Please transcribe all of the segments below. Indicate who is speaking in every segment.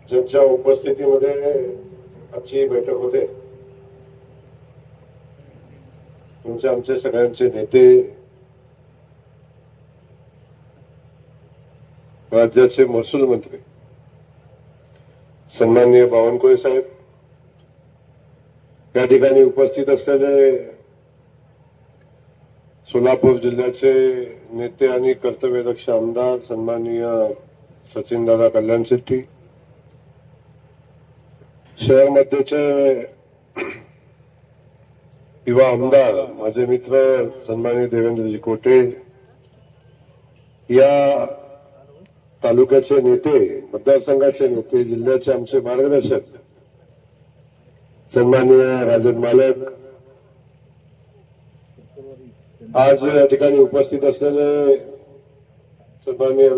Speaker 1: ज्यांच्या उपस्थितीमध्ये आजची बैठक होते, तुमचे आमचे सगळ्यांचे नेते, राज्याचे महसूल मंत्री सन्माननीय बावनकुळे साहेब, या ठिकाणी उपस्थित असलेले सोलापूर जिल्ह्याचे नेते आणि कर्तव्यदक्ष आमदार सन्माननीय सचिनदादा कल्याण शेट्टी, शहर मध्येचे युवा आमदार माझे मित्र सन्माननीय देवेंद्रजी कोटे, या तालुक्याचे नेते, मतदारसंघाचे नेते, जिल्ह्याचे आमचे मार्गदर्शक सन्माननीय राजन मालक, आज या ठिकाणी उपस्थित असलेले सन्माननीय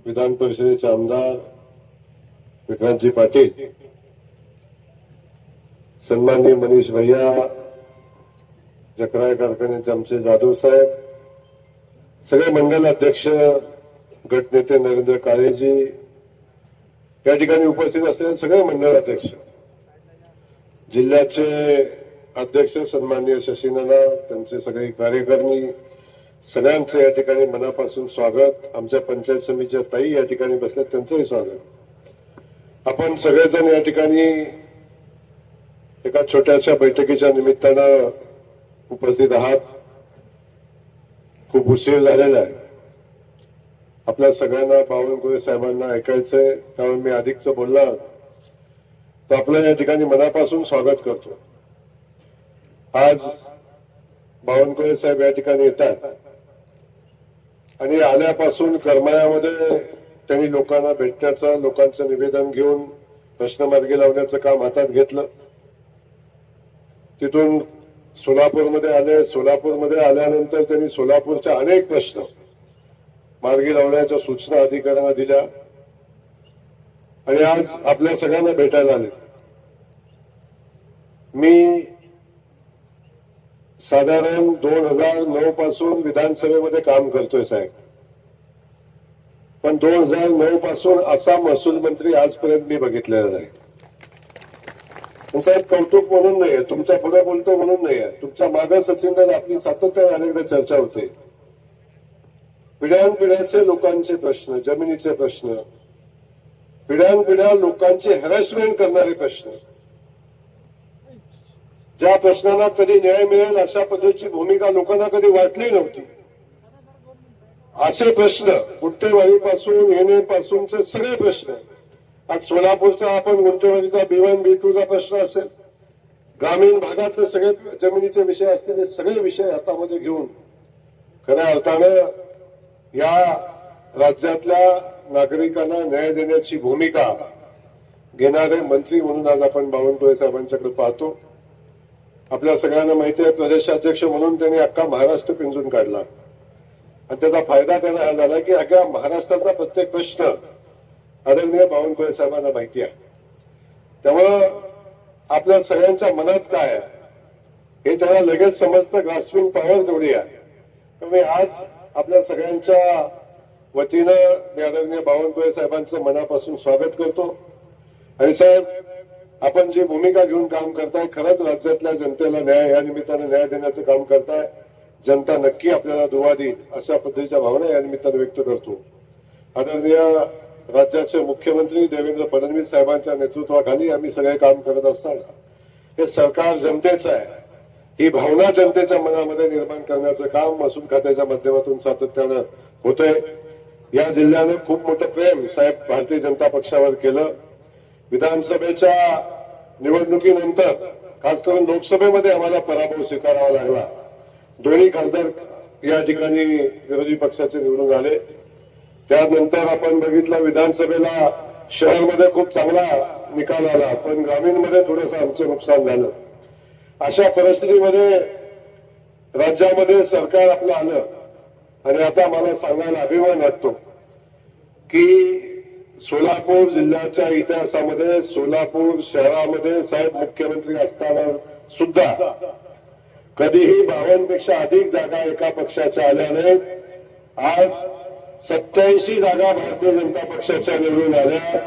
Speaker 1: विधान परिषदेचे आमदार विक्रांतजी पाटील, सन्माननीय मनीष भैया, जकराय कारखान्याचे आमचे जाधव साहेब, सगळे मंडल अध्यक्ष, गटनेते नरेंद्र काळेजी, या ठिकाणी उपस्थित असलेले सगळे मंडळ अध्यक्ष, जिल्ह्याचे अध्यक्ष सन्माननीय शशीनाना, त्यांचे सगळे कार्यकर्ते, सगळ्यांचे या ठिकाणी मनापासून स्वागत. आमच्या पंचायत समितीच्या ताई या ठिकाणी बसल्यात, त्यांचंही स्वागत. आपण सगळेजण या ठिकाणी एका छोट्याशा बैठकीच्या निमित्तानं उपस्थित आहात. खूप उशीर झालेला आहे. आपल्या सगळ्यांना बावनकुळे साहेबांना ऐकायचंय, त्यामुळे मी अधिकच बोलणार तर आपलं या ठिकाणी मनापासून स्वागत करतो. आज बावनकुळे साहेब या ठिकाणी येतात आणि आल्यापासून करमाळ्यामध्ये त्यांनी लोकांना भेटण्याचं, लोकांचं निवेदन घेऊन प्रश्न मार्गी लावण्याचं काम हातात घेतलं. तिथून सोलापूरमध्ये आले. सोलापूरमध्ये आल्यानंतर त्यांनी सोलापूरच्या अनेक प्रश्न मार्गी लावण्याच्या सूचना अधिकाऱ्यांना दिल्या आणि आज आपल्या सगळ्यांना भेटायला आले. मी साधारण 2009 पासून विधानसभेमध्ये काम करतोय साहेब, पण 2009 पासून असा महसूल मंत्री आजपर्यंत मी बघितलेला नाही. साहेब कौतुक म्हणून नाहीये, तुमच्या पुढे बोलतो म्हणून नाहीये, तुमच्या मागे सचिनदादा आपली सातत्याने अनेकदा चर्चा होते. पिढ्यानपिढ्याचे लोकांचे प्रश्न, जमिनीचे प्रश्न, पिढ्यानपिढ्या लोकांचे हॅरॅसमेंट करणारे प्रश्न, ज्या प्रश्नाला कधी न्याय मिळेल अशा पद्धतीची भूमिका लोकांना कधी वाटली नव्हती. असे प्रश्न गुंठेवारीपासून येणेपासूनचे सगळे प्रश्न, आज सोलापूरचा आपण गुंठेवारीचा B1 B2चा प्रश्न असेल, ग्रामीण भागातले सगळे जमिनीचे विषय असतील, हे सगळे विषय हातामध्ये घेऊन खऱ्या अर्थानं या राज्यातल्या नागरिकांना न्याय देण्याची भूमिका घेणारे मंत्री म्हणून आज आपण बावनकुळे साहेबांच्याकडे पाहतो. आपल्या सगळ्यांना माहिती आहे, प्रदेशाध्यक्ष म्हणून त्यांनी अख्खा महाराष्ट्र पिंजून काढला आणि त्याचा फायदा त्यांना हा झाला की अख्ख्या महाराष्ट्रातला प्रत्येक प्रश्न आदरणीय बावनकुळे साहेबांना माहिती आहे. त्यामुळं आपल्या सगळ्यांच्या मनात काय आहे हे त्यांना लगेच समजतं. ग्रास्पिंग पॉवर जेवढी आहे, त्यामुळे आज आपल्या सगळ्यांच्या वतीनं मी आदरणीय बावनकुळे साहेबांचं मनापासून स्वागत करतो. आणि साहेब, आपण जी भूमिका घेऊन काम करताय, खरंच राज्यातल्या जनतेला न्याय, या निमित्तानं न्याय देण्याचं काम करताय. जनता नक्की आपल्याला दुवा देईल अशा पद्धतीच्या भावना या निमित्तानं व्यक्त करतो. आदरणीय राज्याचे मुख्यमंत्री देवेंद्र फडणवीस साहेबांच्या नेतृत्वाखाली आम्ही सगळे काम करत असताना हे सरकार जनतेचं आहे, ही भावना जनतेच्या मनामध्ये निर्माण करण्याचं काम महसूल खात्याच्या माध्यमातून सातत्यानं होतंय. या जिल्ह्यानं खूप मोठं प्रेम साहेब भारतीय जनता पक्षावर केलं. विधानसभेच्या निवडणुकीनंतर खास करून लोकसभेमध्ये आम्हाला पराभव स्वीकारावा लागला. दोन्ही खासदार या ठिकाणी विरोधी पक्षाचे निवडून आले. त्यानंतर आपण बघितलं विधानसभेला शहरमध्ये खूप चांगला निकाल आला, पण ग्रामीणमध्ये थोडंसं आमचं नुकसान झालं. अशा परिस्थितीमध्ये राज्यामध्ये सरकार आपलं आलं आणि आता मला सांगायला अभिमान वाटतो की सोलापूर जिल्ह्याच्या इतिहासामध्ये, सोलापूर शहरामध्ये साहेब मुख्यमंत्री असताना सुद्धा कधीही 52 पेक्षा अधिक जागा एका पक्षाच्या आल्या नाहीत. आज 87 जागा भारतीय जनता पक्षाच्या निवडून आल्या.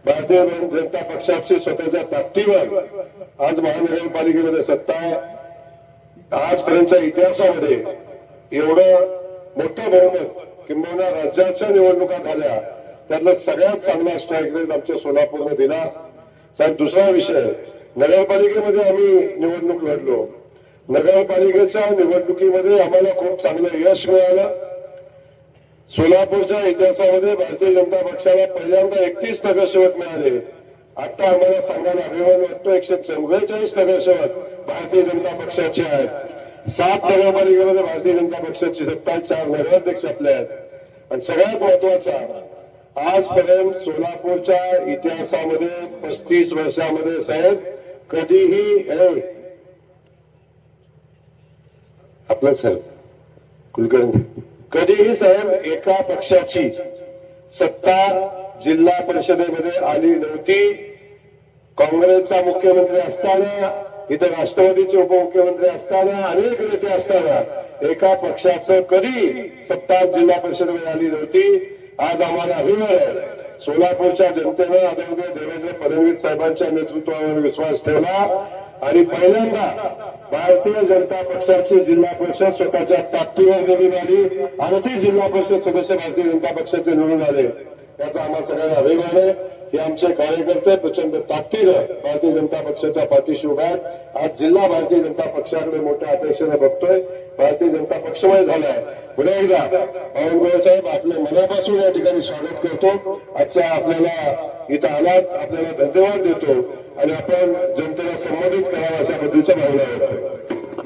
Speaker 1: भारतीय जनता पक्षाची स्वतःच्या ताकदीवर आज महानगरपालिकेमध्ये सत्ता आहे. आजपर्यंतच्या इतिहासामध्ये एवढं मोठं बहुमत किंबहुना राज्याच्या निवडणुका झाल्या त्यातला सगळ्यात चांगला स्ट्राईक रेट आमच्या सोलापूरने दिला. साहेब, दुसरा विषय, नगरपालिकेमध्ये आम्ही निवडणूक लढलो. नगरपालिकेच्या निवडणुकीमध्ये आम्हाला खूप चांगलं यश मिळालं. सोलापूरच्या इतिहासामध्ये भारतीय जनता पक्षाला पहिल्यांदा 31 नगरसेवक मिळाले. आता आम्हाला सांगायला अभिमान वाटतो 144 नगरसेवक भारतीय जनता पक्षाचे आहेत. 7 नगरपालिकेमध्ये भारतीय जनता पक्षाची सत्ता, 4 नगराध्यक्ष आपले आहेत. आणि सगळ्यात महत्वाचा, आजपर्यंत सोलापूरच्या इतिहासामध्ये 35 वर्षामध्ये साहेब कधीही आपलं साहेब कुलकर्णी कधीही साहेब एका पक्षाची सत्ता जिल्हा परिषदेमध्ये आली नव्हती. काँग्रेसचा मुख्यमंत्री असताना, इथं राष्ट्रवादीचे उपमुख्यमंत्री असताना, अनेक नेते असताना एका पक्षाचं कधी सत्ता जिल्हा परिषदेमध्ये आली नव्हती. आज आम्हाला अभिमान आहे. सोलापूरच्या जनतेनं आदरणीय देवेंद्र फडणवीस साहेबांच्या नेतृत्वावर विश्वास ठेवला आणि पहिल्यांदा भारतीय जनता पक्षाची जिल्हा परिषद स्वतःच्या ताकदीवर निवडून आली आणि ती जिल्हा परिषद सदस्य भारतीय जनता पक्षाचे निवडून आले. त्याचा आम्हाला सगळ्यांना अभिमान आहे की आमचे कार्यकर्ते प्रचंड ताकदीनं भारतीय जनता पक्षाच्या पाठीशी उभे आहेत. आज जिल्हा भारतीय जनता पक्षाकडे मोठ्या अपेक्षेने बघतोय. भारतीय जनता पक्षमय झालाय. पुन्हा एकदा बावनकुळे साहेब, आपल्या मनापासून या ठिकाणी स्वागत करतो. आजच्या आपल्याला इथं आलात, आपल्याला धन्यवाद देतो आणि आपण जनतेला संबोधित करावं अशा पद्धतीच्या भावना व्यक्त करतो.